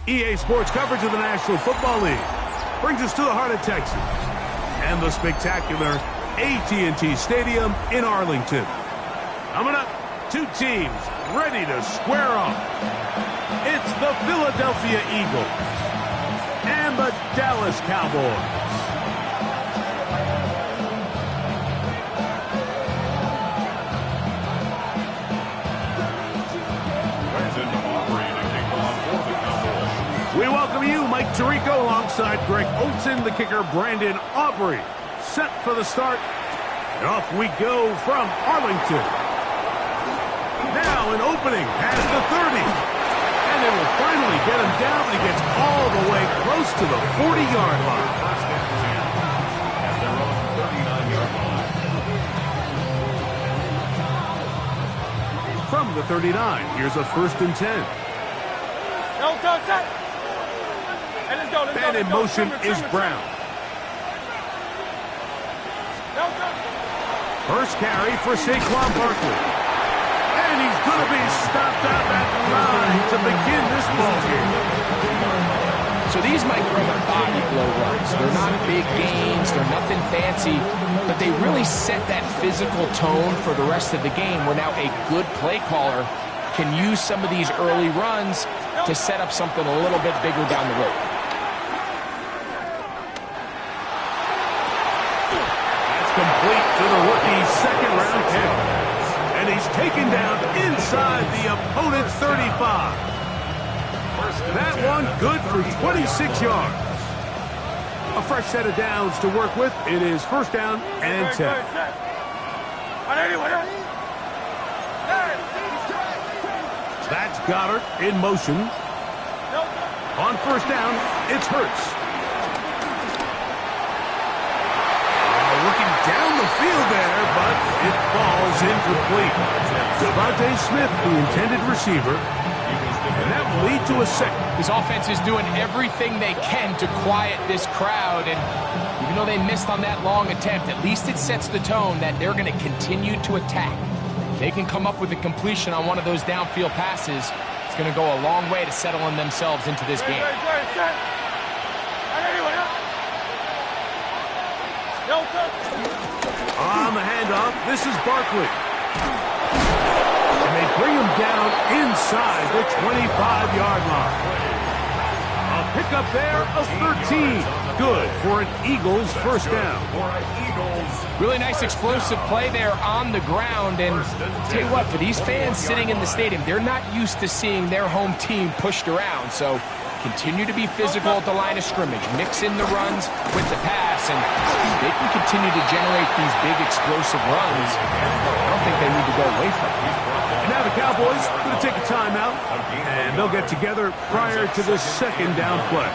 EA Sports coverage of the National Football League brings us to the heart of Texas and the spectacular AT&T Stadium in Arlington. Coming up, two teams ready to square off. It's the Philadelphia Eagles and the Dallas Cowboys. We welcome you, Mike Tirico, alongside Greg Olson, the kicker, Brandon Aubrey. Set for the start, and off we go from Arlington. Now an opening past the 30, and they will finally get him down, and he gets all the way close to the 40-yard line. From the 39, here's a 1st and 10. And in motion is Brown. First carry for Saquon Barkley. And he's going to be stopped out at the line to begin this ball game. So these might be their body blow runs. They're not big gains. They're nothing fancy. But they really set that physical tone for the rest of the game where now a good play caller can use some of these early runs to set up something a little bit bigger down the road. That's complete to the rookie's second-round pick. And he's taken down inside the opponent's 35. That one good for 26 yards. A fresh set of downs to work with. It is 1st down and 10. That's Goddard in motion. On 1st down, it's Hurts. Looking down the field there, but it falls incomplete. Devontae Smith, the intended receiver, and that will lead to a second. This offense is doing everything they can to quiet this crowd, and even though they missed on that long attempt, at least it sets the tone that they're going to continue to attack. If they can come up with a completion on one of those downfield passes, it's going to go a long way to settling themselves into this game. On the handoff, this is Barkley. And they bring him down inside the 25-yard line. A pickup there of 13. Good for an Eagles 1st down. Really nice explosive play there on the ground. And tell you what, for these fans sitting in the stadium, they're not used to seeing their home team pushed around. So continue to be physical at the line of scrimmage. Mix in the runs with the pass, and they can continue to generate these big explosive runs. I don't think they need to go away from it. And now the Cowboys are going to take a timeout, and they'll get together prior to the 2nd down play.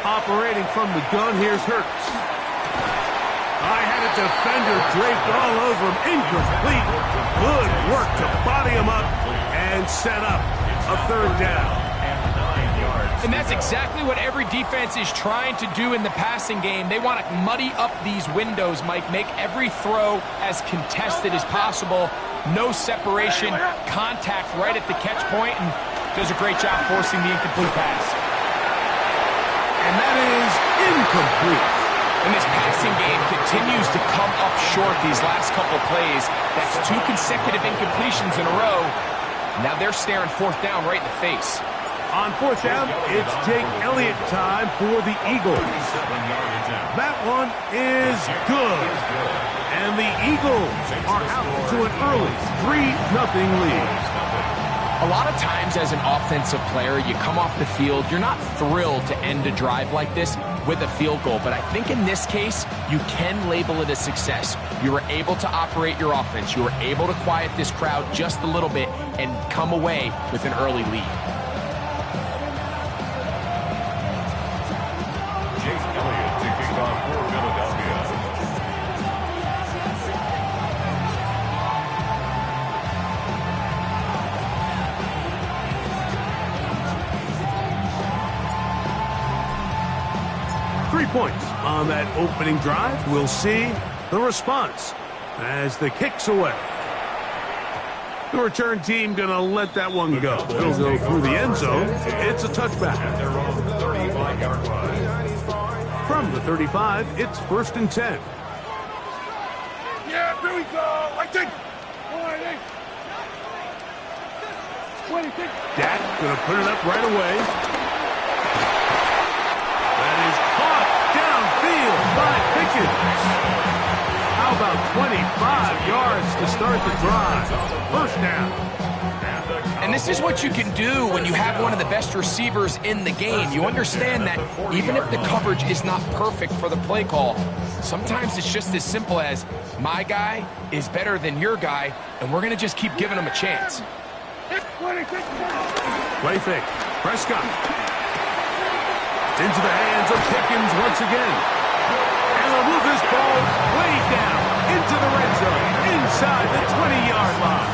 Operating from the gun, here's Hurts. I had a defender draped all over him. Incomplete. Good work to body him up and set up a 3rd down. And that's exactly what every defense is trying to do in the passing game. They want to muddy up these windows, Mike, make every throw as contested as possible. No separation, contact right at the catch point, and does a great job forcing the incomplete pass. And that is incomplete. And this passing game continues to come up short these last couple plays. That's 2 consecutive incompletions in a row. Now they're staring 4th down right in the face. On 4th down, it's Jake Elliott time for the Eagles. That one is good. And the Eagles are out to an early 3-0 lead. A lot of times as an offensive player, you come off the field, you're not thrilled to end a drive like this with a field goal. But I think in this case, you can label it a success. You were able to operate your offense. You were able to quiet this crowd just a little bit and come away with an early lead. Jake Elliott taking off for Philadelphia. on that opening drive. We'll see the response as the kick's away. The return team going to let that one go. It'll go through the end zone. It's a touchback. From the 35, it's 1st and 10. Yeah, here we go. I think. Dak going to put it up right away. That is caught downfield by Pickens. How about 25 yards to start the drive? 1st down. And this is what you can do when you have one of the best receivers in the game. You understand that even if the coverage is not perfect for the play call, sometimes it's just as simple as my guy is better than your guy, and we're going to just keep giving him a chance. Play fake. Prescott. Into the hands of Pickens once again. And they'll move this ball way down into the red zone, inside the 20-yard line.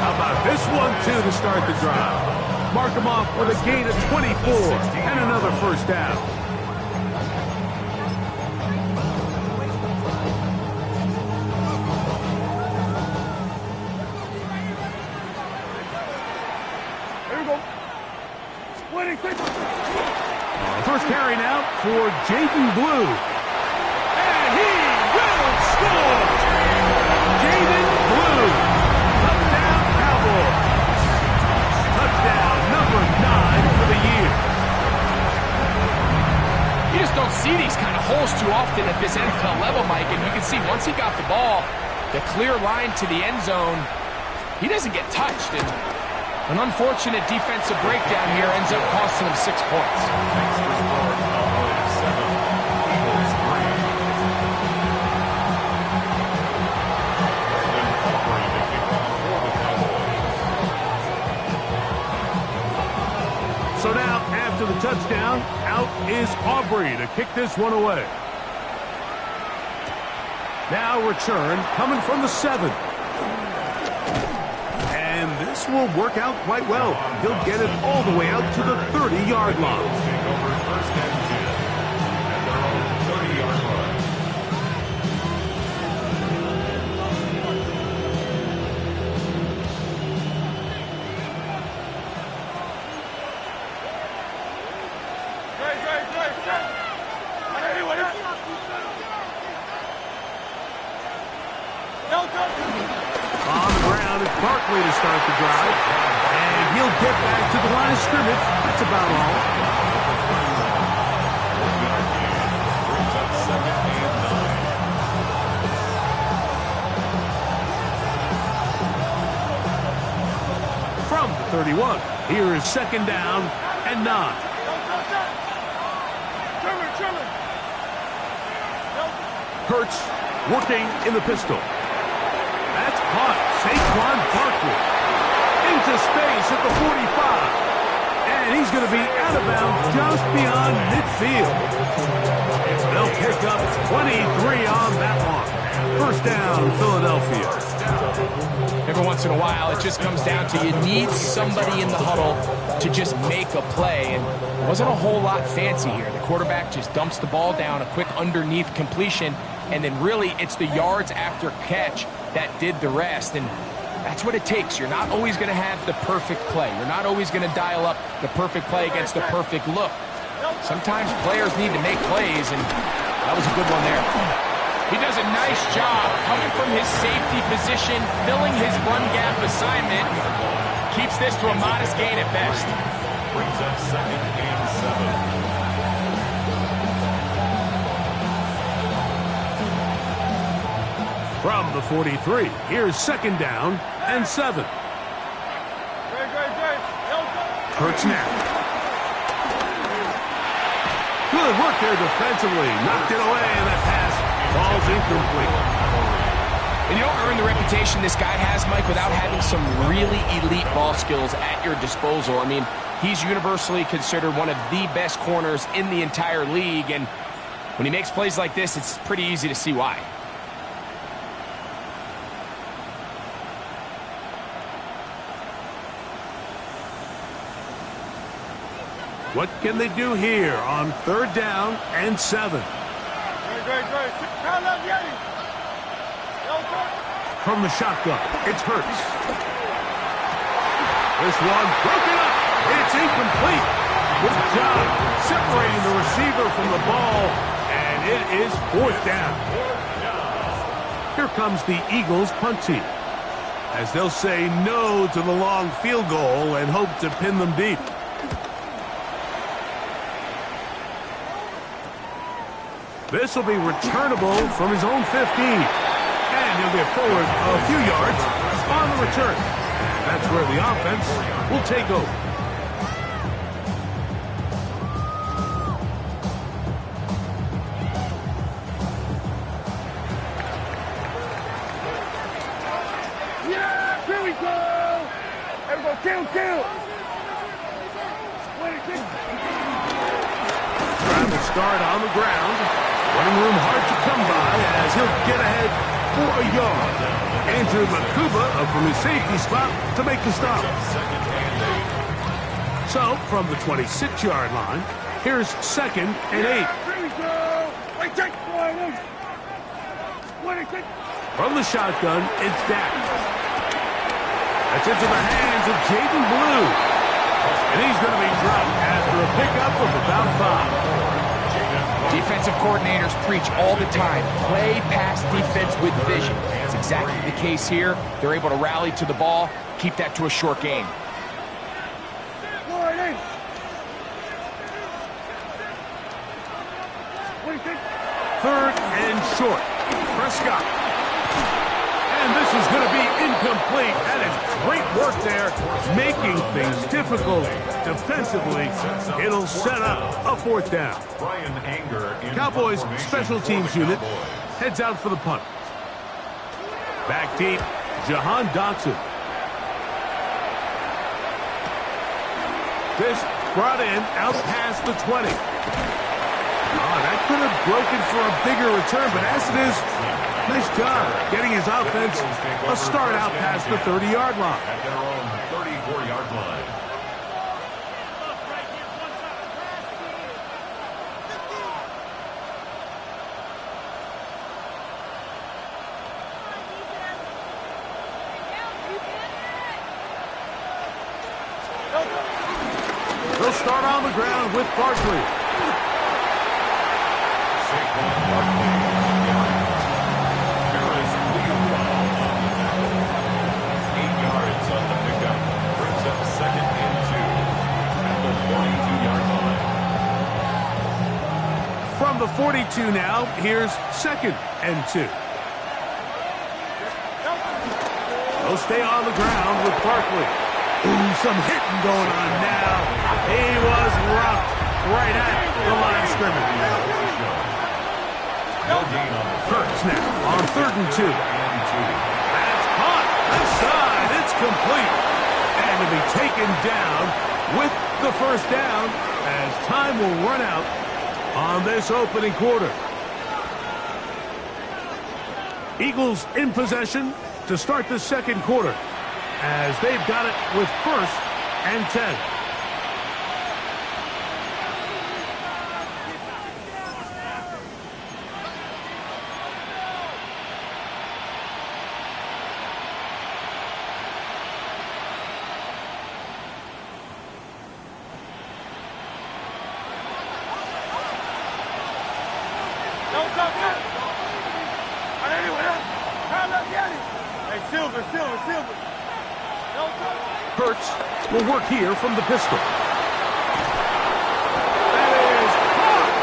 How about this one, too, to start the drive? Mark him off with a gain of 24 and another 1st down. First carry now for Jaden Blue. And he will score! Jaden Blue. Touchdown Cowboys. Touchdown number 9 for the year. You just don't see these kind of holes too often at this NFL level, Mike. And you can see once he got the ball, the clear line to the end zone, he doesn't get touched. And an unfortunate defensive breakdown here ends up costing him 6 points. So now, after the touchdown, out is Aubrey to kick this one away. Now return coming from the 7. And this will work out quite well. He'll get it all the way out to the 30-yard line. On the ground, it's Barkley to start the drive. And he'll get back to the line of scrimmage. That's about all. From the 31, here is 2nd down and 9. Hurts working in the pistol. That's caught. Saquon Barkley into space at the 45. And he's going to be out of bounds just beyond midfield. They'll pick up 23 on that one. 1st down, Philadelphia. Every once in a while, it just comes down to you need somebody in the huddle to just make a play. And it wasn't a whole lot fancy here. The quarterback just dumps the ball down, a quick underneath completion, and then really it's the yards after catch that did the rest. And that's what it takes. You're not always going to have the perfect play. You're not always going to dial up the perfect play against the perfect look. Sometimes players need to make plays, and that was a good one there. He does a nice job coming from his safety position, filling his run gap assignment. Keeps this to a modest gain at best. Brings up 2nd and 7. From the 43, here's 2nd down and 7. Hurts now. Good work there defensively. Knocked it away, and that pass falls incomplete. And you don't earn the reputation this guy has, Mike, without having some really elite ball skills at your disposal. I mean, he's universally considered one of the best corners in the entire league, and when he makes plays like this, it's pretty easy to see why. What can they do here on 3rd down and 7? From the shotgun, it's Hurts. This one broken up. It's incomplete. Good job separating the receiver from the ball, and it is 4th down. Here comes the Eagles punt team, as they'll say no to the long field goal and hope to pin them deep. This will be returnable from his own 15. And he'll get forward a few yards on the return. That's where the offense will take over. Yeah, here we go! Everybody, kill! Trying to start on the ground. Running room hard to come by as he'll get ahead for a yard. Andrew Makuba from his safety spot to make the stop. So, from the 26-yard line, here's 2nd and 8. Here we go! From the shotgun, it's Dak. That's into the hands of Jaden Blue. And he's going to be dropped after a pickup of about 5. Defensive coordinators preach all the time, play pass defense with vision. It's exactly the case here. They're able to rally to the ball, keep that to a short game. 3rd and short. Prescott. And this is going to be incomplete. That is great work there, making things difficult defensively. It'll set up a 4th down. Cowboys special teams unit heads out for the punt. Back deep, Jahan Dotson. This brought in out past the 20. That could have broken for a bigger return, but as it is, nice job getting his offense a start out past the 30-yard line. At their own 34-yard line. They'll start on the ground with Barkley. From the 42 now, here's 2nd and 2. They'll stay on the ground with Barkley. Ooh, some hitting going on now. He was rocked right at the line of scrimmage. Hurts now on 3rd and 2. That's caught. Outside. It's complete. And to be taken down with the 1st down as time will run out on this opening quarter. Eagles in possession to start the 2nd quarter as they've got it with 1st and 10. Hurts will work here from the pistol. That is caught!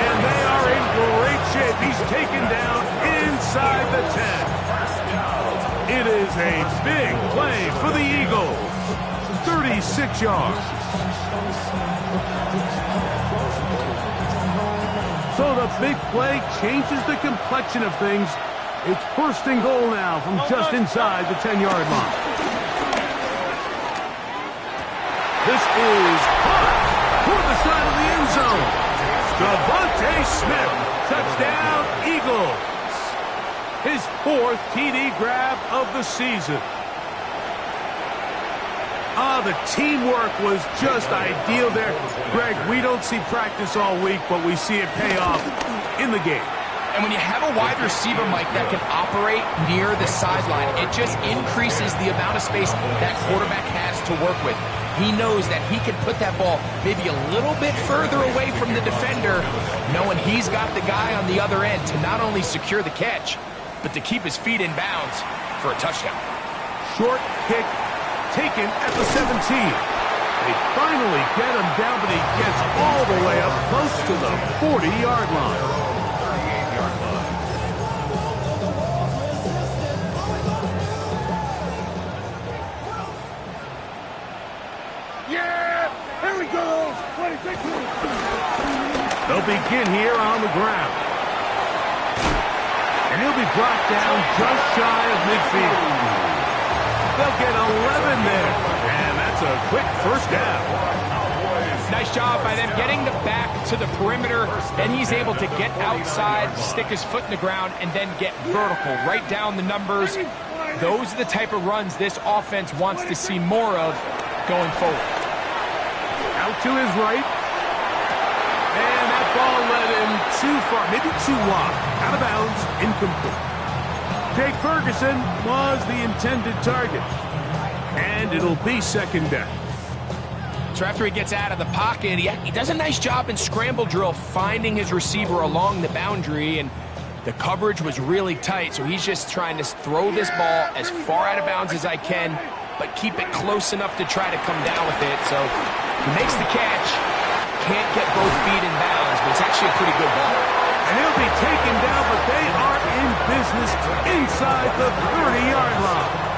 And they are in great shape. He's taken down inside the 10. It is a big play for the Eagles. 36 yards. So the big play changes the complexion of things. It's 1st and goal now from just inside the 10-yard line. This is caught toward the side of the end zone. Devontae Smith, touchdown Eagles. His 4th TD grab of the season. The teamwork was just ideal there. Greg, we don't see practice all week, but we see it pay off in the game. And when you have a wide receiver, Mike, that can operate near the sideline, it just increases the amount of space that quarterback has to work with. He knows that he can put that ball maybe a little bit further away from the defender, knowing he's got the guy on the other end to not only secure the catch, but to keep his feet in bounds for a touchdown. Short kick taken at the 17. They finally get him down, but he gets all the way up close to the 40-yard line. Yeah! Here we go! 26. They'll begin here on the ground. And he'll be brought down just shy of midfield. They'll get 11 there. And that's a quick first down. Nice job by them getting the back to the perimeter. Then he's able to get outside, stick his foot in the ground, and then get vertical. Right down the numbers. Those are the type of runs this offense wants to see more of going forward. Out to his right. And that ball led him too far, maybe too wide. Out of bounds, incomplete. Jake Ferguson was the intended target. And it'll be second down. So after he gets out of the pocket, he does a nice job in scramble drill finding his receiver along the boundary, and the coverage was really tight, so he's just trying to throw this ball as far out of bounds as I can, but keep it close enough to try to come down with it. So he makes the catch, can't get both feet in bounds, but it's actually a pretty good ball. And he'll be taken down, but they are in business inside the 30-yard line.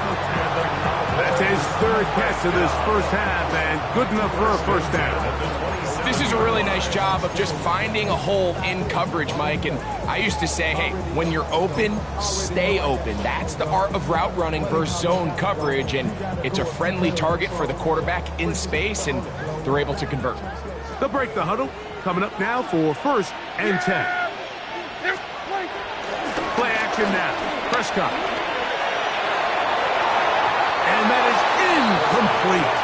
That's his third catch of this first half, and good enough for a first down. This is a really nice job of just finding a hole in coverage, Mike. And I used to say, hey, when you're open, stay open. That's the art of route running versus zone coverage, and it's a friendly target for the quarterback in space, and they're able to convert. They'll break the huddle. Coming up now for first and 10. Play action now. Prescott. And that is incomplete.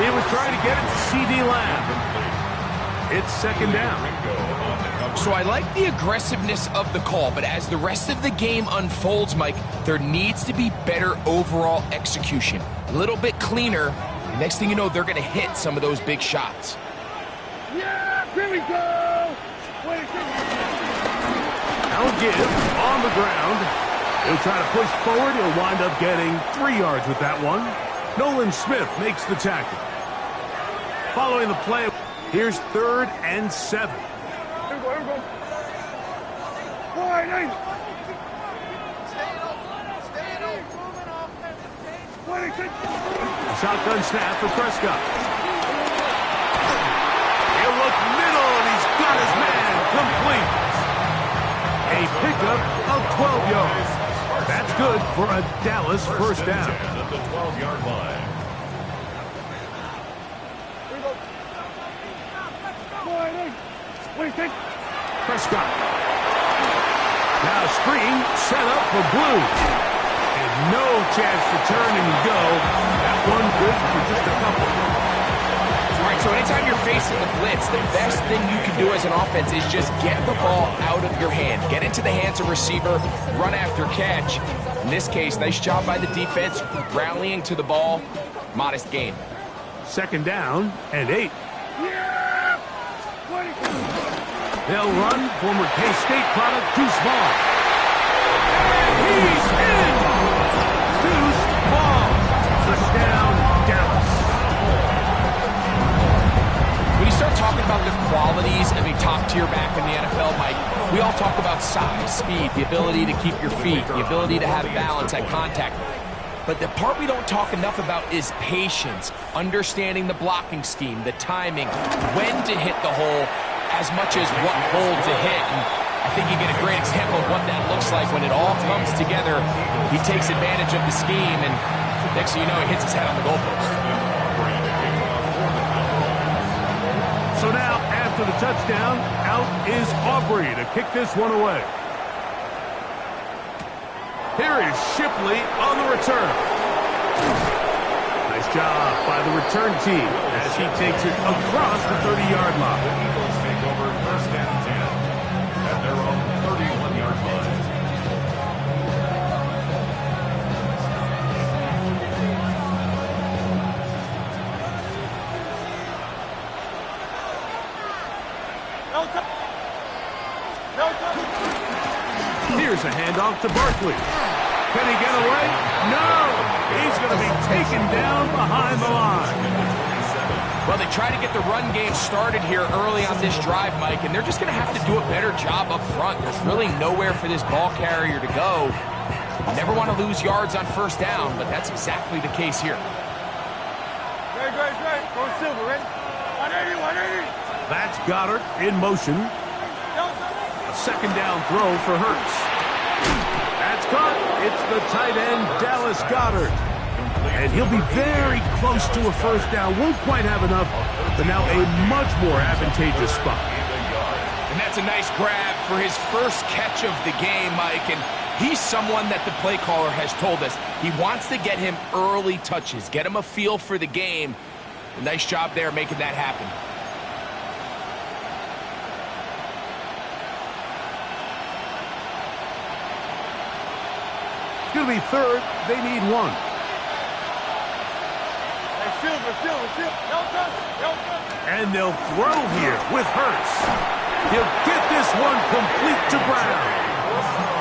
He was trying to get it to C.D. Lamb. It's second down. So I like the aggressiveness of the call, but as the rest of the game unfolds, Mike, there needs to be better overall execution. A little bit cleaner. And next thing you know, they're going to hit some of those big shots. Yeah! Here we go! Now give on the ground. He'll try to push forward. He'll wind up getting 3 yards with that one. Nolan Smith makes the tackle. Following the play, here's 3rd and 7. Here we go. Wide eight. Shotgun snap for Prescott. He'll look middle, and he's got his man complete. A pickup of 12 yards. That's good for a Dallas first down. At the 12-yard line. Here we go. Wide eight. What do you think? Prescott. Now screen set up for Blue. And no chance to turn and go. That one good for just a couple. All right, so anytime you're facing the blitz, the best thing you can do as an offense is just get the ball out of your hand. Get into the hands of receiver, run after catch. In this case, nice job by the defense, rallying to the ball. Modest gain. Second down and 8. Yeah! They'll run former K-State product Deuce Vaughn. And he's in! Deuce Vaughn. Touchdown, Dallas. When you start talking about the qualities of a top-tier back in the NFL, Mike, we all talk about size, speed, the ability to keep your feet, the ability to have balance at contact. But the part we don't talk enough about is patience, understanding the blocking scheme, the timing, when to hit the hole, as much as what hole to hit. And I think you get a great example of what that looks like when it all comes together. He takes advantage of the scheme, and next thing you know, he hits his head on the goalpost. So now, after the touchdown, out is Aubrey to kick this one away. Here is Shipley on the return. They Nice job by the return team as he takes it across the 30-yard line. The Eagles take over first and 10 at their own 31-yard line. Here's a handoff to Barkley. Can he get away? No! He's going to be taken down behind the line. Well, they try to get the run game started here early on this drive, Mike, and they're just going to have to do a better job up front. There's really nowhere for this ball carrier to go. You never want to lose yards on first down, but that's exactly the case here. Great. Go Silver, ready? 180, 180. That's Goddard in motion. A second down throw for Hurts. That's caught. It's the tight end, Dallas Goddard. And he'll be very close to a first down. Won't quite have enough, but now a much more advantageous spot. And that's a nice grab for his first catch of the game, Mike. And he's someone that the play caller has told us he wants to get him early touches, get him a feel for the game. A nice job there making that happen. It's going to be third. They need one. Silver. No touch. And they'll throw here with Hurts. He'll get this one complete to Brown.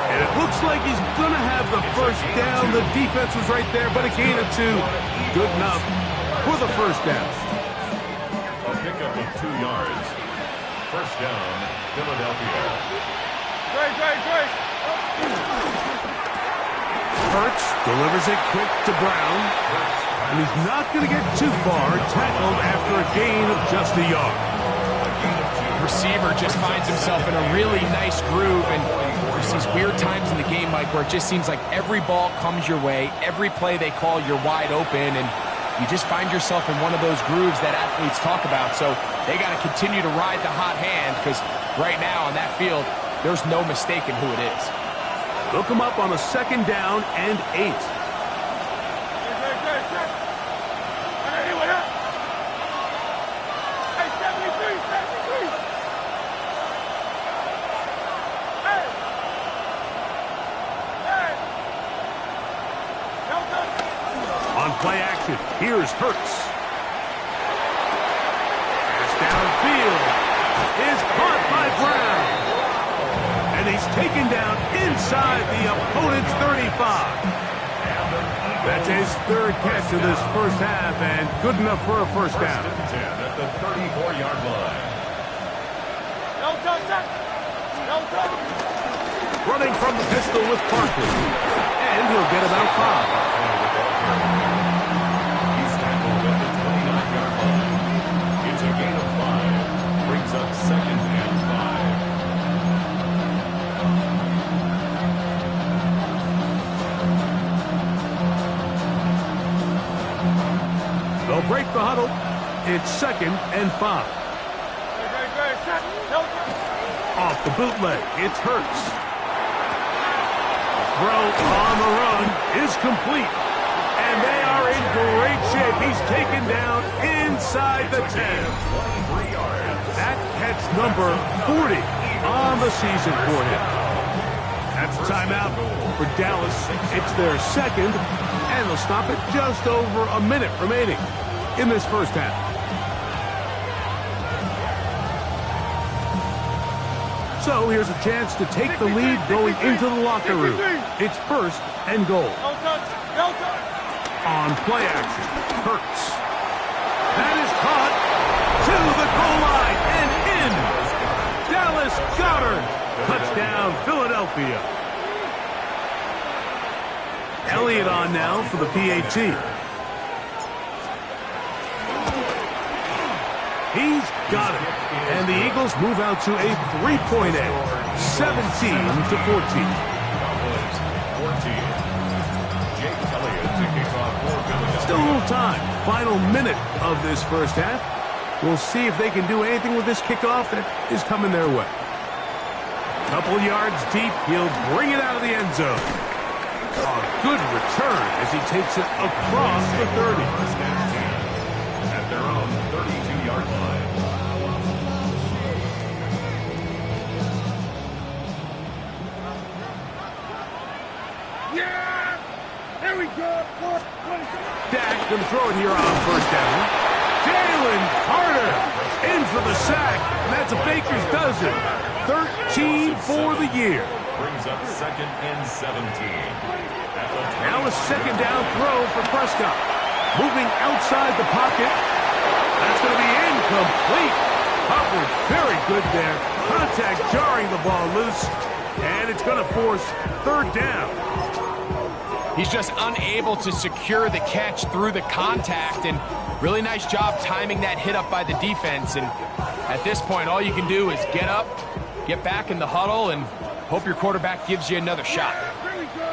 And it looks like he's going to have the first down. The defense was right there, but a gain of 2. Good enough for the first down. A pickup of 2 yards. First down, Philadelphia. Great. Hurts delivers it quick to Brown. And he's not going to get too far, tackled after a gain of just a yard. Receiver just finds himself in a really nice groove, and there's these weird times in the game, Mike, where it just seems like every ball comes your way, every play they call, you're wide open, and you just find yourself in one of those grooves that athletes talk about. So they got to continue to ride the hot hand, because right now on that field, there's no mistaking who it is. Look him up on a second down and 8. Play action. Here's Hurts. Pass downfield is caught by Brown. And he's taken down inside the opponent's 35. That's his third catch of this first half, and good enough for a first down. First and 10 at the 34-yard line. No touch. Running from the pistol with Barkley. And he'll get about 5. Up second and 5. They'll break the huddle. It's second and 5. Off the bootleg, it's Hurts. Throw on the run is complete. And they are in great shape. He's taken down inside the 10. 23 yards. That catch number 40 on the season for him. That's a timeout for Dallas. It's their second, and they'll stop it just over a minute remaining in this first half. So here's a chance to take the lead going into the locker room. It's first and goal. No touch. On play action, Hurts. That is caught to the goal line and in. Dallas Goddard. Touchdown, Philadelphia. Elliott on now for the PAT. He's got it. And the Eagles move out to a 3-point edge, 17-14. Still a little time. Final minute of this first half. We'll see if they can do anything with this kickoff that is coming their way. Couple yards deep. He'll bring it out of the end zone. A good return as he takes it across the 30. First and 10 at their own 32-yard line. Yeah! There we go! Dak going to throw it here on first down. Jalen Carter in for the sack. And that's a baker's dozen. 13 for the year. Brings up 2nd and 17. Now a second down throw for Prescott. Moving outside the pocket. That's going to be incomplete. Hubbard very good there. Contact jarring the ball loose. And it's going to force third down. He's just unable to secure the catch through the contact, and really nice job timing that hit up by the defense. And at this point, all you can do is get up, get back in the huddle, and hope your quarterback gives you another shot. Here we go!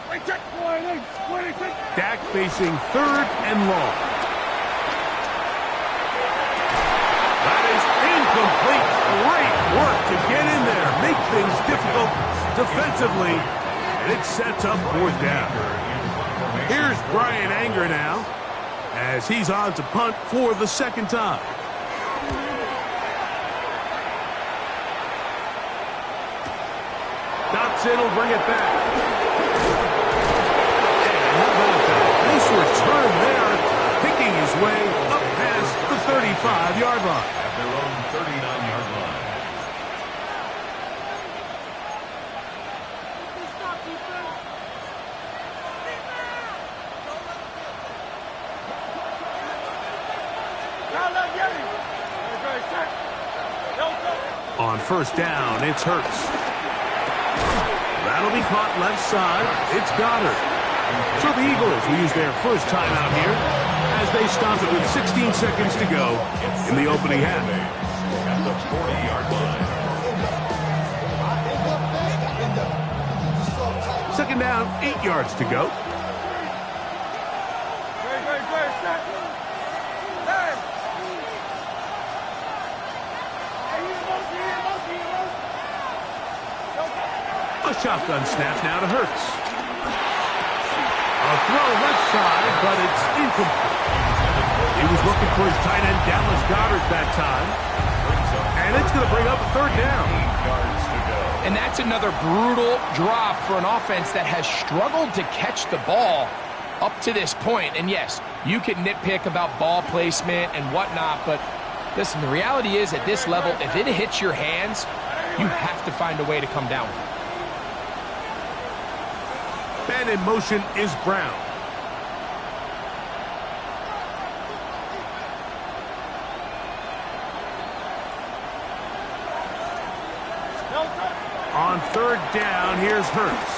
I check 26. Dak facing third and long. That is incomplete. Great work to get in there, make things difficult defensively, and it sets up fourth down. Here's Brian Anger now, as he's on to punt for the second time. Dotson will bring it back. And how about that? Nice return there, picking his way up past the 35-yard line. At their own 39-yard line. On first down, it's Hurts. That'll be caught left side. It's Goddard. So the Eagles will use their first timeout here as they stop it with 16 seconds to go in the opening half. At the 40-yard line. Second down, 8 yards to go. A shotgun snap now to Hurts. A throw left side, but it's incomplete. He was looking for his tight end, Dallas Goedert, that time. And it's going to bring up a third down. And that's another brutal drop for an offense that has struggled to catch the ball up to this point. And yes, you can nitpick about ball placement and whatnot, but listen, the reality is at this level, if it hits your hands, you have to find a way to come down with it. And in motion is Brown. On third down, here's Hurts.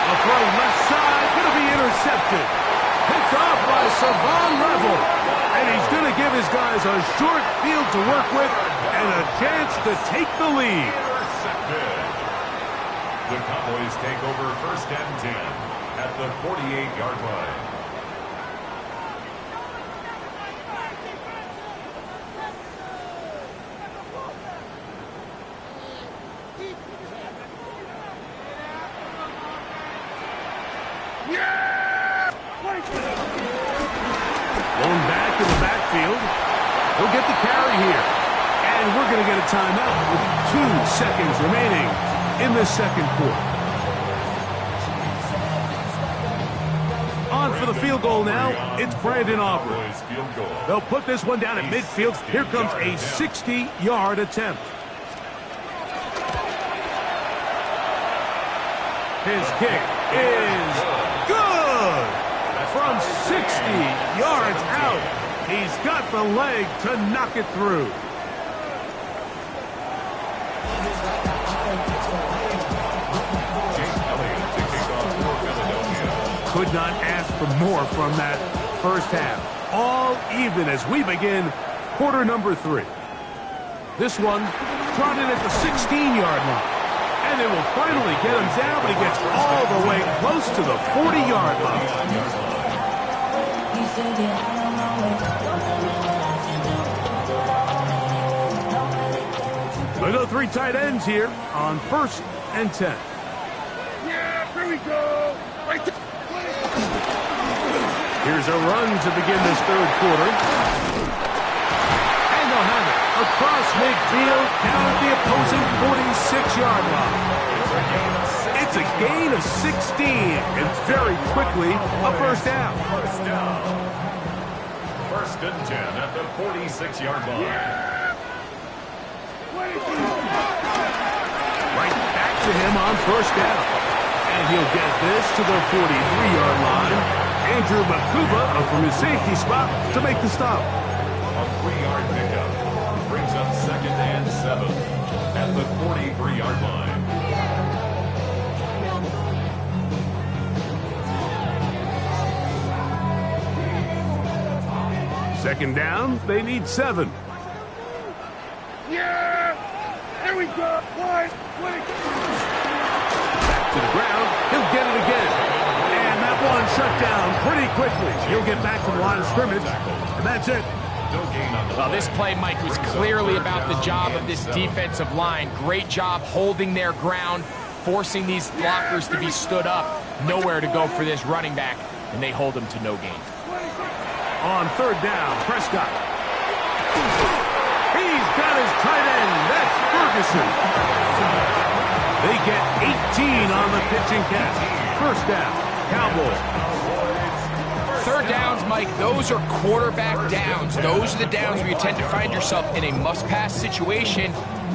A throw left side, going to be intercepted. Picked off by Savon Level. And he's going to give his guys a short field to work with and a chance to take the lead. The Cowboys take over first and 10 at the 48-yard line. Going back in the backfield. He'll get the carry here. And we're going to get a timeout with 2 seconds remaining in the second quarter. On for the field goal now, it's Brandon Aubrey. They'll put this one down at midfield. Here comes a 60-yard attempt. His kick is good! From 60 yards out, he's got the leg to knock it through. Could not ask for more from that first half. All even as we begin quarter number 3. This one trotted at the 16-yard line. And they will finally get him down, but he gets all the way close to the 40-yard line. We'll go 3 tight ends here on first and 10. Yeah, Here we go. Right there. Here's a run to begin this third quarter. And they'll have it across midfield down at the opposing 46-yard line. It's a gain of 16 and very quickly a first down. First and 10 at the 46-yard line. Right back to him on first down. And he'll get this to the 43-yard line. Andrew Makuba from his safety spot to make the stop. A 3-yard pickup brings up second and 7 at the 43-yard line. Second down, they need 7. Yeah. There we go. Back to the ground. He'll get it again. And that one shut down pretty quickly. He'll get back to the line of scrimmage, and that's it. Well, this play, Mike, was clearly about the job of this defensive line. Great job holding their ground, forcing these blockers to be stood up. Nowhere to go for this running back, and they hold him to no gain. On third down, Prescott. He's got his tight end. That's Ferguson. They get 18 on the pitching catch. First down, Cowboys. Third downs, Mike, those are quarterback downs. Those are the downs where you tend to find yourself in a must-pass situation,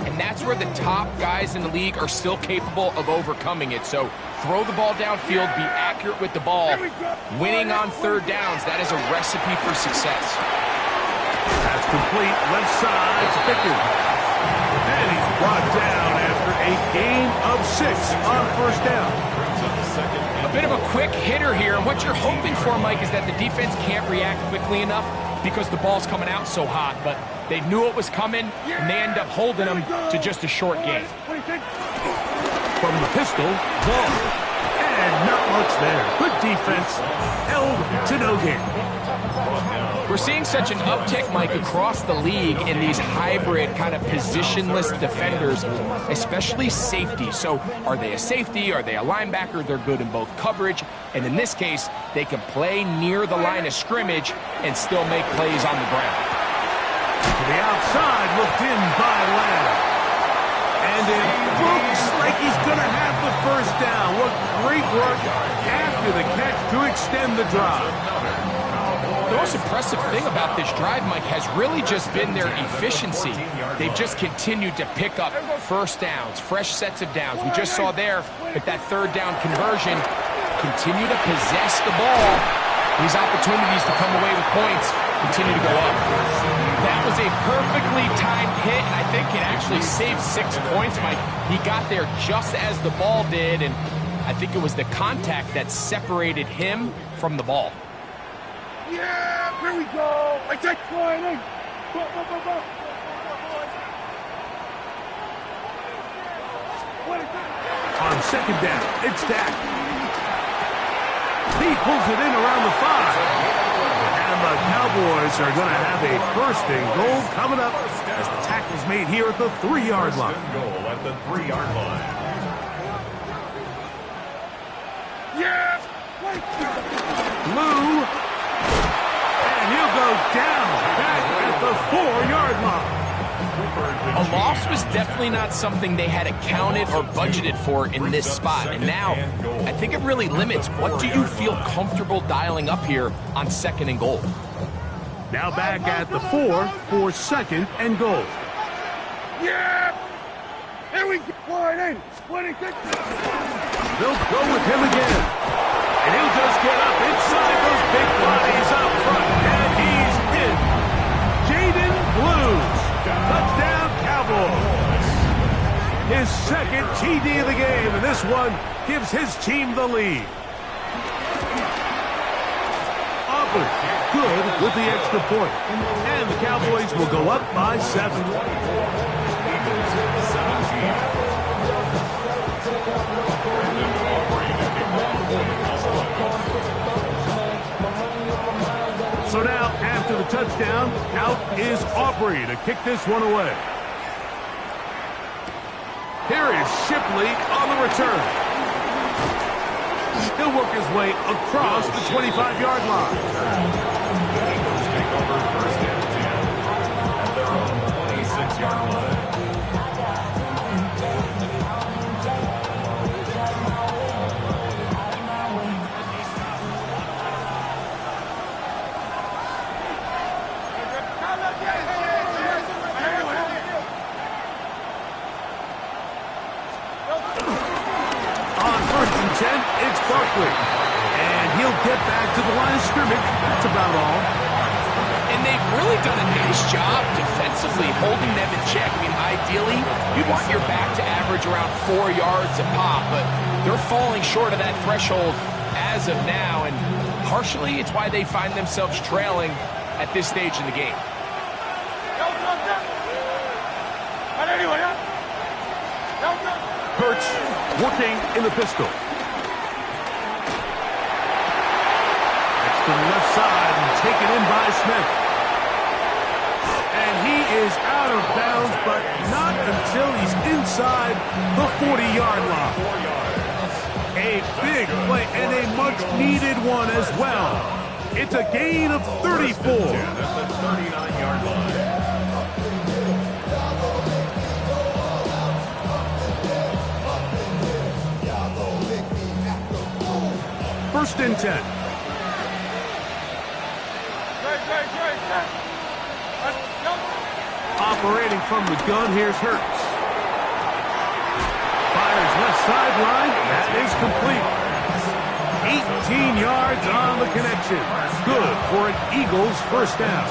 and that's where the top guys in the league are still capable of overcoming it. So throw the ball downfield, be accurate with the ball. Winning on third downs, that is a recipe for success. That's complete, left side to Pickens. And he's brought down after a gain of 6 on first down. A bit of a quick hitter here, and what you're hoping for, Mike, is that the defense can't react quickly enough because the ball's coming out so hot, but they knew it was coming, and they end up holding them to just a short gain. From the pistol, ball, and not much there. Good defense, held to no gain. We're seeing such an uptick, Mike, across the league in these hybrid kind of positionless defenders, especially safety. So are they a safety? Are they a linebacker? They're good in both coverage. And in this case, they can play near the line of scrimmage and still make plays on the ground. To the outside, looked in by Lamb. And it looks like he's going to have the first down. What great work after the catch to extend the drive. The most impressive thing about this drive, Mike, has really just been their efficiency. They've just continued to pick up first downs, fresh sets of downs. We just saw there with that third down conversion, continue to possess the ball. These opportunities to come away with points continue to go up. That was a perfectly timed hit, and I think it actually saved 6 points, Mike. He got there just as the ball did, and I think it was the contact that separated him from the ball. Yeah, here we go. I take one in. On second down, it's Dak. He pulls it in around the 5. And the Cowboys are going to have a first and goal coming up as the tackle's made here at the 3-yard line. First and goal at the 3-yard line. Yeah. Lou. And he'll go down back at the 4-yard line. A loss was definitely not something they had accounted or budgeted for in this spot. And now, I think it really limits what do you feel comfortable dialing up here on second and goal. Now back at the 4 for second and goal. Yeah. Here we go. One in. 26. They'll go with him again. And he'll just get up inside those big bodies up front. And he's in. Jaden Blues. Touchdown, Cowboys. His second TD of the game, and this one gives his team the lead. Auburn, good with the extra point. And the Cowboys will go up by 7. So now, after the touchdown, out is Aubrey to kick this one away. Here is Shipley on the return. He'll work his way across the 25-yard line. The Eagles take over first and 10 at their own 26-yard line. It's Barkley, and he'll get back to the line of scrimmage. That's about all. And they've really done a nice job defensively holding them in check. I mean, ideally, you'd want your back to average around 4 yards a pop, but they're falling short of that threshold as of now, and partially it's why they find themselves trailing at this stage in the game. Hurts working in the pistol. To the left side and taken in by Smith. And he is out of bounds, but not until he's inside the 40-yard line. A big play and a much-needed one as well. It's a gain of 34. At the 39-yard line. First and 10. Operating from the gun, here's Hurts. Fires left sideline. That is complete. 18 yards on the connection. Good for an Eagles first down.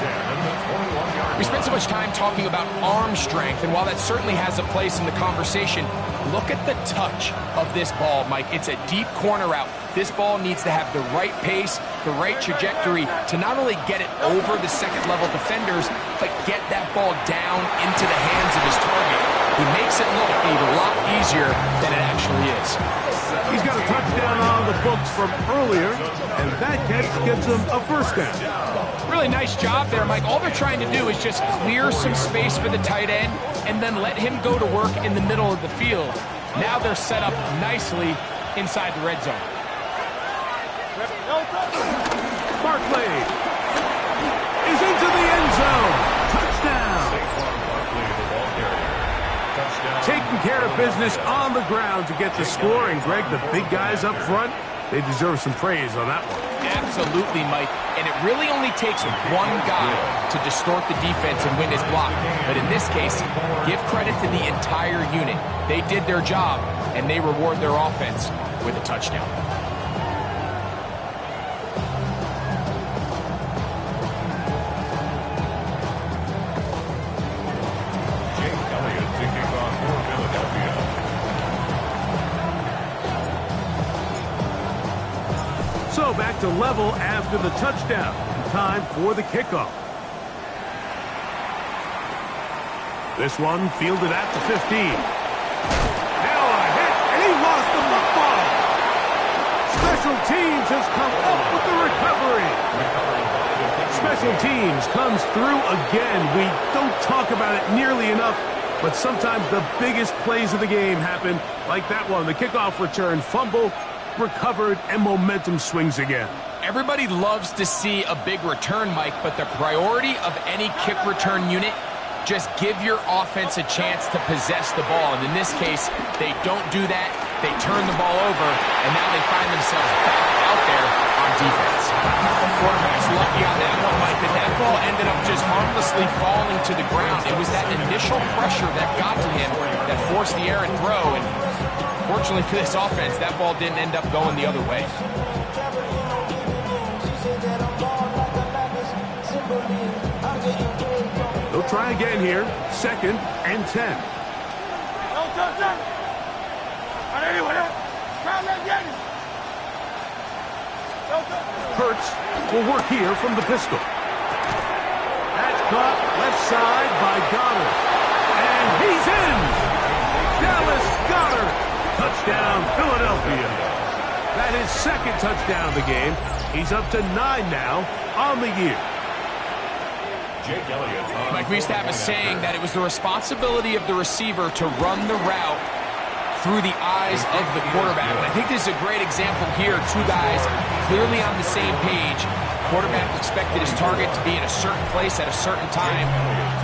We spent so much time talking about arm strength, and while that certainly has a place in the conversation, look at the touch of this ball, Mike. It's a deep corner route. This ball needs to have the right pace, the right trajectory to not only get it over the second-level defenders, but get that ball down into the hands of his target. He makes it look a lot easier than it actually is. He's got a touchdown on the books from earlier, and that catch gets him a first down. Really nice job there, Mike. All they're trying to do is just clear some space for the tight end and then let him go to work in the middle of the field. Now they're set up nicely inside the red zone. Barkley is into the end zone. Touchdown. Taking care of business on the ground to get the score. And, Greg, the big guys up front, they deserve some praise on that one. Absolutely, Mike. And it really only takes one guy to distort the defense and win his block. But in this case, give credit to the entire unit. They did their job, and they reward their offense with a touchdown. So back to level after the touchdown. Time for the kickoff. This one fielded at the 15. Now a hit, and he lost the football. Special teams has come up with the recovery. Special teams comes through again. We don't talk about it nearly enough, but sometimes the biggest plays of the game happen like that one. The kickoff return, fumble, recovered, and momentum swings again. Everybody loves to see a big return, Mike, but the priority of any kick return unit, just give your offense a chance to possess the ball. And in this case, they don't do that. They turn the ball over, and now they find themselves back out there on defense. The quarterback's lucky on that one, Mike, but that ball ended up just harmlessly falling to the ground. It was that initial pressure that got to him that forced the errant throw, and fortunately for this offense, that ball didn't end up going the other way. They'll try again here. 2nd and 10. Hurts will work here from the pistol. That's caught left side by Goddard. And he's in! Dallas Goddard! Touchdown, Philadelphia. That is 2nd touchdown of the game. He's up to 9 now on the year. Mike, we used to have a saying that it was the responsibility of the receiver to run the route through the eyes of the quarterback. And I think this is a great example here. Two guys clearly on the same page. Quarterback expected his target to be in a certain place at a certain time.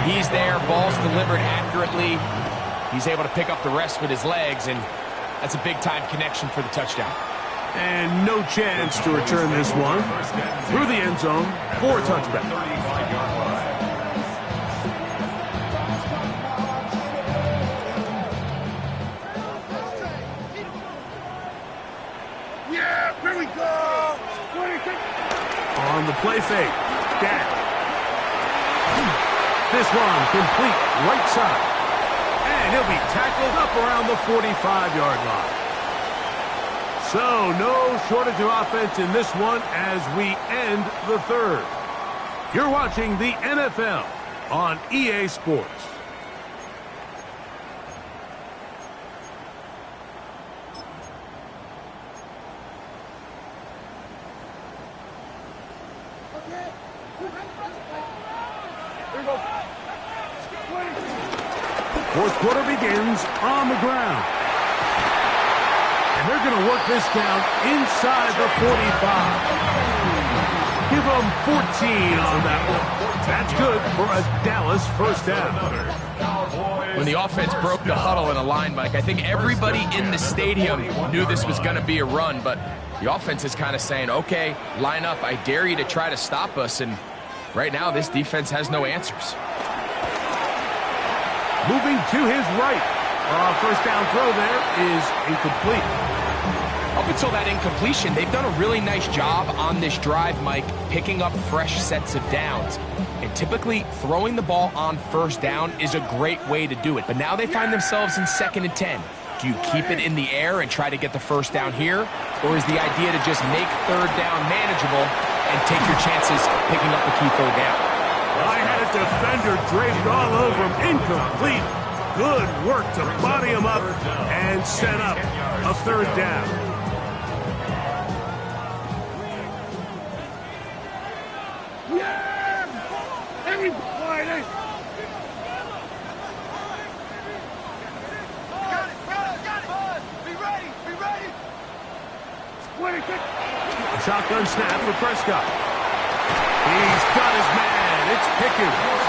He's there, ball's delivered accurately. He's able to pick up the rest with his legs, and that's a big-time connection for the touchdown. And no chance to return this one through the end zone for a touchback. Yeah, here we go. On the play fake, down. This one complete right side. And he'll be tackled up around the 45-yard line. So no shortage of offense in this one as we end the third. You're watching the NFL on EA Sports. Fourth quarter begins on the ground. And they're going to work this down inside the 45. Give them 14 on that one. That's good for a Dallas first down. When the offense broke the huddle in a line, Mike, I think everybody in the stadium knew this was going to be a run, but the offense is kind of saying, okay, line up. I dare you to try to stop us. And right now, this defense has no answers. Moving to his right. First down throw there is incomplete. Up until that incompletion, they've done a really nice job on this drive, Mike, picking up fresh sets of downs. And typically, throwing the ball on first down is a great way to do it. But now they find themselves in 2nd and 10. Do you keep it in the air and try to get the first down here? Or is the idea to just make third down manageable and take your chances picking up the key third down? I had a defender draped all over him. Incomplete. Good work to body him up and set up a third down. Yeah! Everybody! Got it! Be ready! Be ready! A shotgun snap for Prescott. He's got his man. It's Pickens.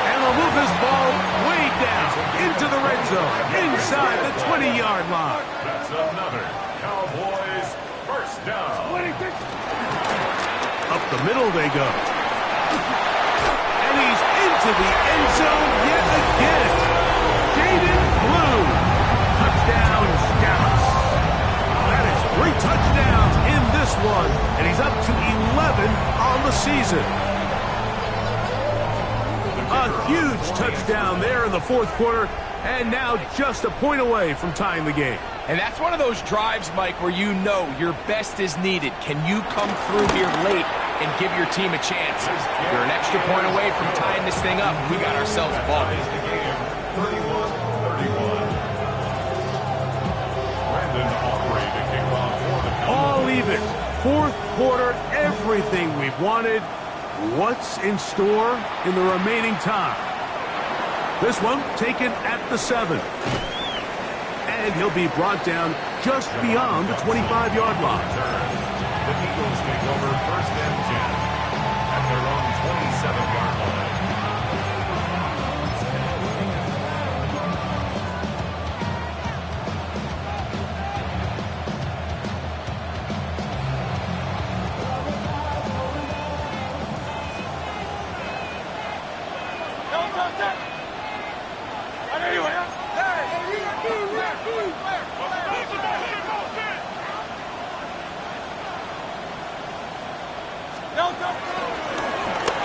And they'll move this ball way down into the red zone, inside the 20-yard line. That's another Cowboys first down. Up the middle they go. And he's into the end zone yet again. Jaden Blue. Touchdown, Dallas. That is 3 touchdowns in this one, and he's up to 11 on the season. A huge touchdown there in the fourth quarter, and now just a point away from tying the game. And that's one of those drives, Mike, where you know your best is needed. Can you come through here late and give your team a chance? You're an extra point away from tying this thing up. We got ourselves a ball. 31-31. All even. Fourth quarter, everything we've wanted. What's in store in the remaining time? This one taken at the 7. And he'll be brought down just beyond the 25-yard line. The Eagles take over first and 10 at their own 27-yard line.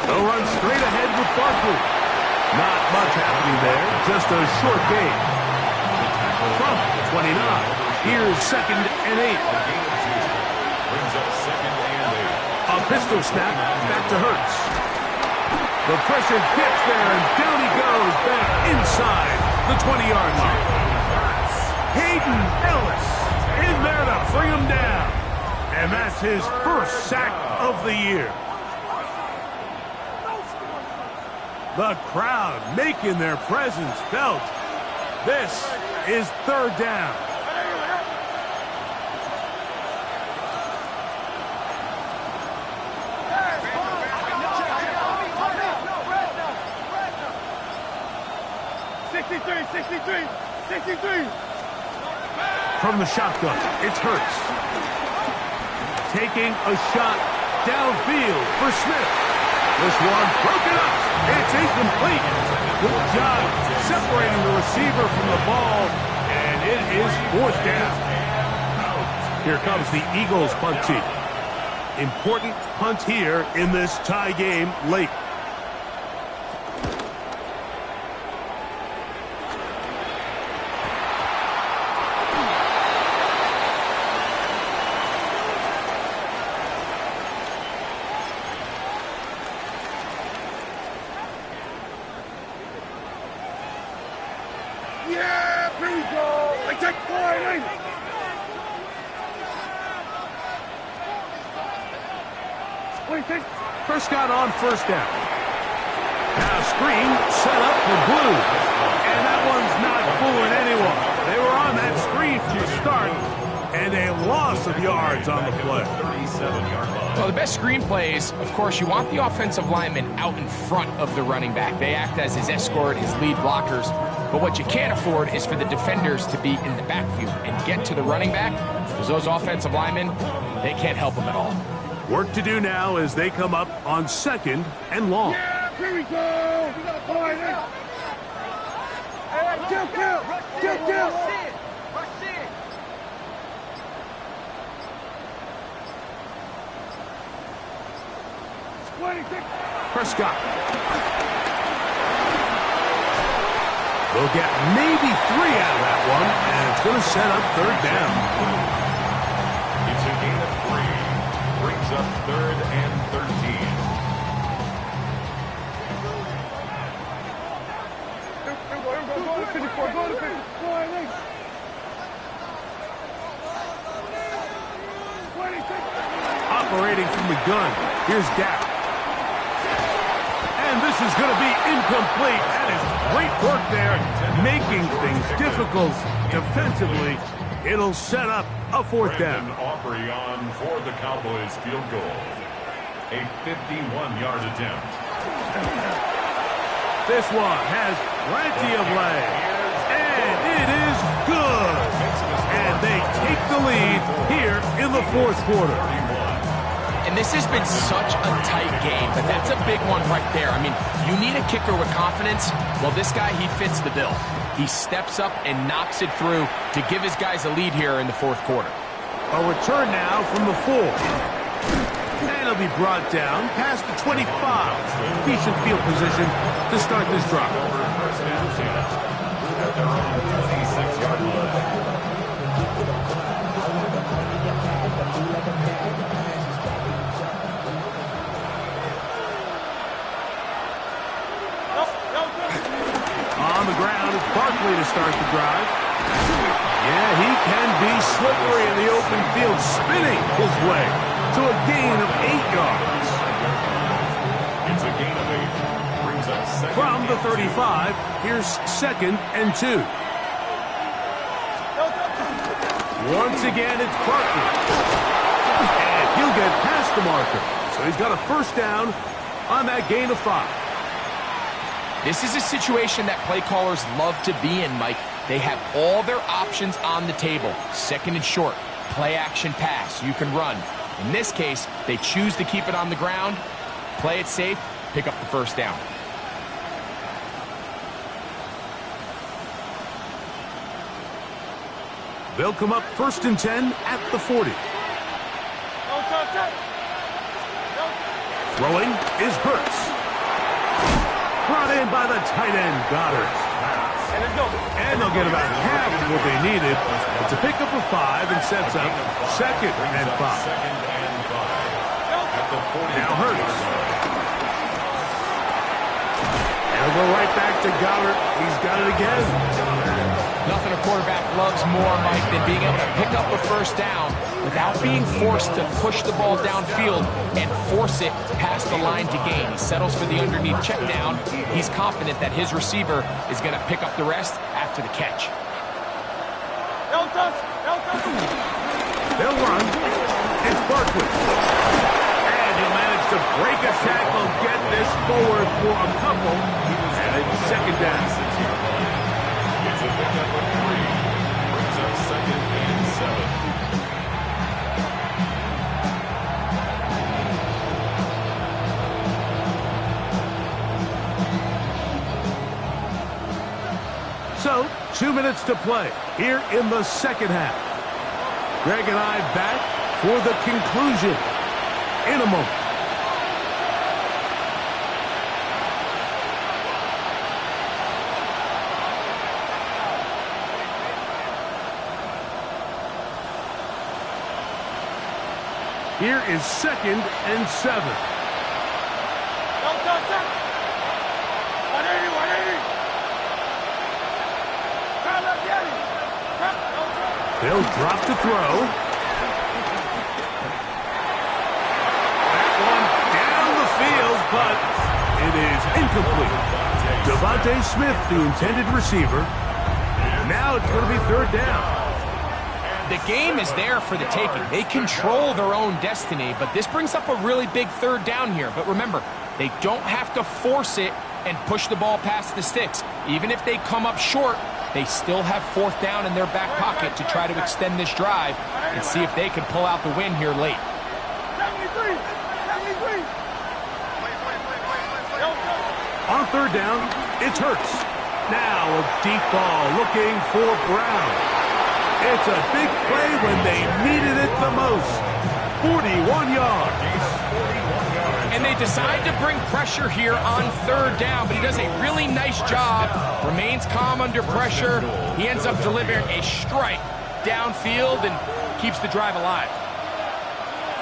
They'll run straight ahead with Barkley. Not much happening there, just a short gain. From 29, here's 2nd and 8. Brings up 2nd and 8. A pistol snap back to Hurts. The pressure gets there, and down he goes back inside the 20-yard line. Hayden Ellis in there to bring him down. And that's his first sack of the year. The crowd making their presence felt. This is third down. From the shotgun, it's Hurts. Taking a shot downfield for Smith. This one broken up. It's incomplete. Good job separating the receiver from the ball, and it is fourth down. Here comes the Eagles punt team. Important punt here in this tie game late. Yeah, here we go. I take point. Prescott on first down. Now screen set up for Blue. And that one's not fooling anyone. They were on that screen from the start. And a loss of yards on the play. 37-yard line. Well, the best screen plays, of course, you want the offensive lineman out in front of the running back. They act as his escort, his lead blockers. But what you can't afford is for the defenders to be in the backfield and get to the running back, because those offensive linemen, they can't help them at all. Work to do now as they come up on second and long. Yeah, here we go. Point. Kill. Prescott. They'll get maybe 3 out of that one, and it's going to set up third down. It's a gain of 3. Brings up third and 13. Operating from the gun. Here's Dak. And this is going to be incomplete. That is great work there, making things difficult defensively. It'll set up a fourth down. Aubrey on for the Cowboys field goal. A 51-yard attempt. This one has plenty of leg. And it is good. And they take the lead here in the fourth quarter. And this has been such a tight game, but that's a big one right there. I mean, you need a kicker with confidence. Well, this guy, he fits the bill. He steps up and knocks it through to give his guys a lead here in the fourth quarter. A return now from the 4. And it'll be brought down past the 25. Decent field position to start this drive. At their own 26-yard line. On the ground, it's Barkley to start the drive. Yeah, he can be slippery in the open field, spinning his way to a gain of 8 yards. It's a gain of 8. Brings up second. From the 35, here's second and 2. Once again, it's Barkley. And he'll get past the marker. So he's got a first down on that gain of 5. This is a situation that play callers love to be in, Mike. They have all their options on the table. Second and short, play action pass, you can run. In this case, they choose to keep it on the ground, play it safe, pick up the first down. They'll come up first and 10 at the 40. Throwing is Hurts. Brought in by the tight end, Goddard. And they'll get about half of what they needed. It's a pickup of 5 and sets up second and 5. Now Hurts. And he'll go right back to Goddard. He's got it again. Nothing a quarterback loves more, Mike, than being able to pick up a first down without being forced to push the ball downfield and force it past the line to gain. He settles for the underneath check down. He's confident that his receiver is going to pick up the rest after the catch. They'll run. It's Barkley. And he'll manage to break a tackle, get this forward for a couple, and it's second down. It's a pickup of 3. Brings up second and 7. So, 2 minutes to play here in the second half. Greg and I back for the conclusion in a moment. Here is second and 7. They'll drop to throw. That one down the field, but it is incomplete. Devontae Smith, the intended receiver. Now it's going to be third down. The game is there for the taking. They control their own destiny, but this brings up a really big third down here. But remember, they don't have to force it and push the ball past the sticks. Even if they come up short, they still have fourth down in their back pocket to try to extend this drive and see if they can pull out the win here late. On third down, it's Hurts. Now a deep ball looking for Brown. It's a big play when they needed it the most. 41 yards. And they decide to bring pressure here on third down, but he does a really nice job. Remains calm under pressure. He ends up delivering a strike downfield and keeps the drive alive.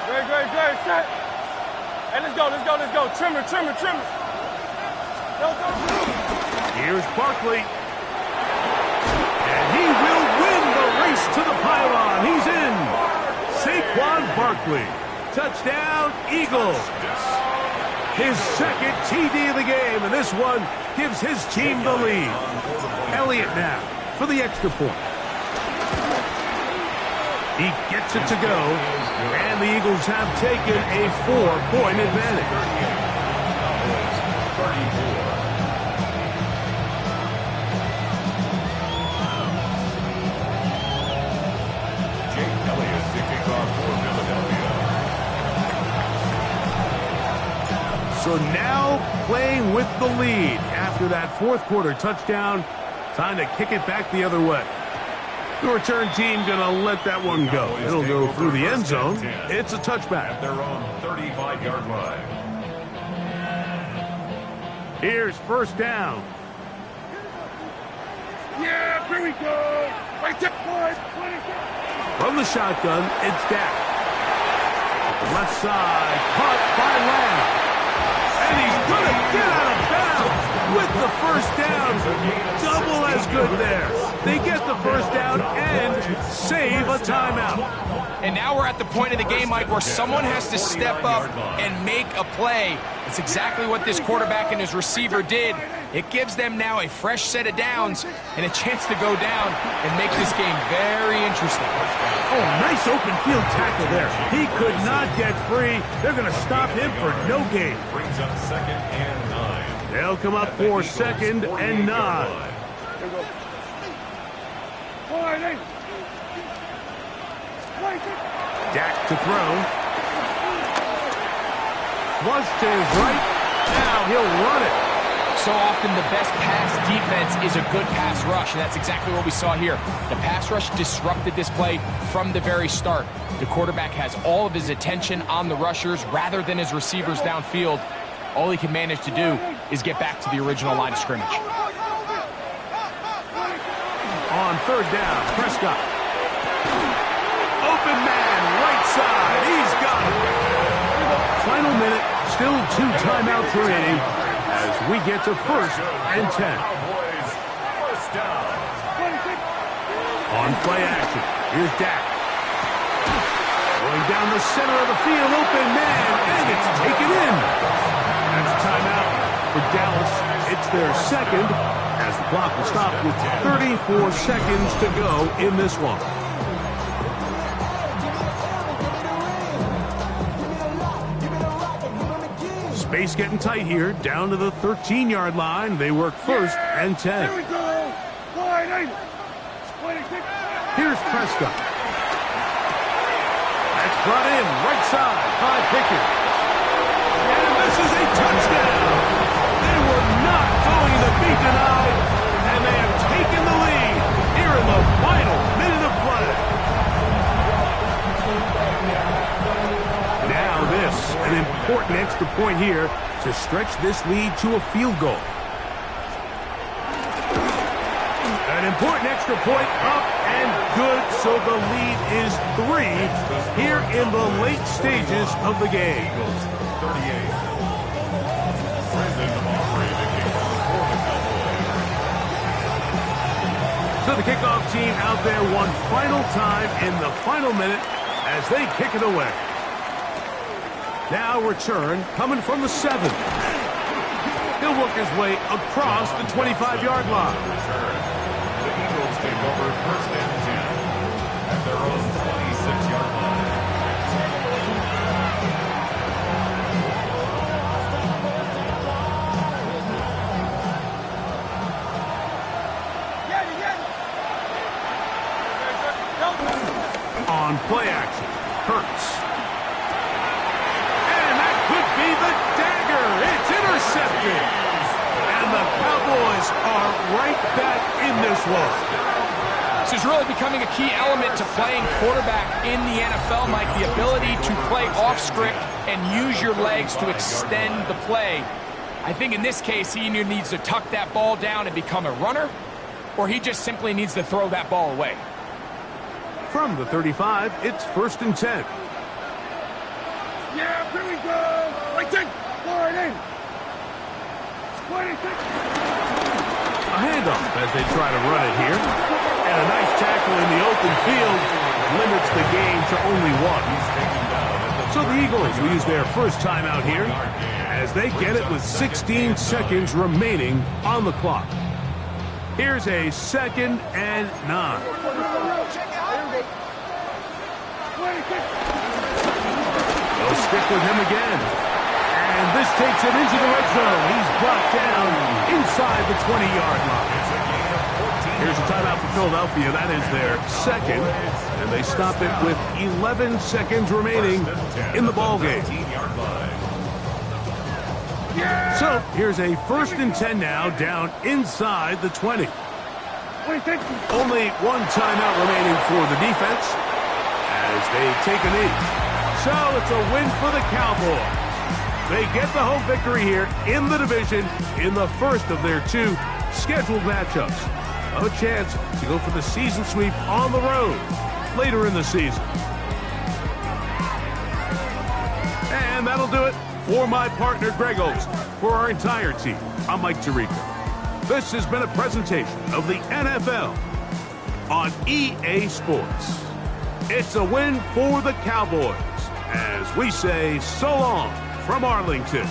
Great, set. Hey, let's go. Trimmer. Here's Barkley. And he will win the race to the pylon. He's in. Saquon Barkley. Touchdown, Eagles. His second TD of the game, and this one gives his team the lead. Elliott now for the extra point. He gets it to go, and the Eagles have taken a 4-point advantage. 34. So now playing with the lead after that fourth quarter touchdown. Time to kick it back the other way. The return team going to let that one go. It'll go through the end zone. It's a touchback. At their own 35-yard line. Here's first down. Yeah, here we go. Right there, boys. From the shotgun, it's Dak. Left side, caught by Lamb. And he's going to get out of bounds with the first down. Double as good there. They get the first down and save a timeout. And now we're at the point of the game, Mike, where someone has to step up and make a play. It's exactly what this quarterback and his receiver did. It gives them now a fresh set of downs and a chance to go down and make this game very interesting. Oh, nice open field tackle there. He could not get free. They're going to stop him for no gain. Brings up second and 9. They'll come up for second and 9. Dak to throw. Flush to his right. Now he'll run it. So often the best pass defense is a good pass rush, and that's exactly what we saw here. The pass rush disrupted this play from the very start. The quarterback has all of his attention on the rushers rather than his receivers downfield. All he can manage to do is get back to the original line of scrimmage. On third down, Prescott. Open man, right side. He's got it. Final minute, still 2 timeouts remaining as we get to first and 10. On play action, here's Dak. Going down the center of the field, open man, and it's taken in. That's a timeout for Dallas. It's their second, as the clock will stop with 34 seconds to go in this one. Space getting tight here, down to the 13-yard line. They work first and 10. Here we go. Wide in. Here's Prescott. That's brought in right side by Pickens. And this is a touchdown. They were not going to be denied, and they have taken the lead here in the final minute of play. Now this, an important extra point here to stretch this lead to a field goal. An important extra point up and good, so the lead is 3 here in the late stages of the game. 38. So the kickoff team out there one final time in the final minute as they kick it away. Now return coming from the 7. He'll work his way across the 25-yard line. The Eagles take over first and 10 at their own 26-yard line. On play action, Hurts. And that could be the dagger. It's intercepted. And the Cowboys are right back in this one. This is really becoming a key element to playing quarterback in the NFL, Mike, the ability to play off script and use your legs to extend the play. I think in this case, he either needs to tuck that ball down and become a runner, or he just simply needs to throw that ball away. From the 35, it's first and 10. Yeah, here we go. Right in. Wide in. 26. A handoff as they try to run it here. And a nice tackle in the open field limits the game to only 1. So the Eagles will use their first timeout here as they get it with 16 seconds remaining on the clock. Here's a 2nd and 9. They'll stick with him again. And this takes him into the red zone. He's brought down inside the 20-yard line. Here's a timeout for Philadelphia. That is their 2nd. And they stop it with 11 seconds remaining in the ballgame. So here's a 1st and 10 now, down inside the 20. Only one timeout remaining for the defense as they take a knee. So it's a win for the Cowboys. They get the home victory here in the division in the first of their 2 scheduled matchups. A chance to go for the season sweep on the road later in the season. And that'll do it for my partner Greg Olson. For our entire team, I'm Mike Tirico. This has been a presentation of the NFL on EA Sports. It's a win for the Cowboys as we say so long from Arlington.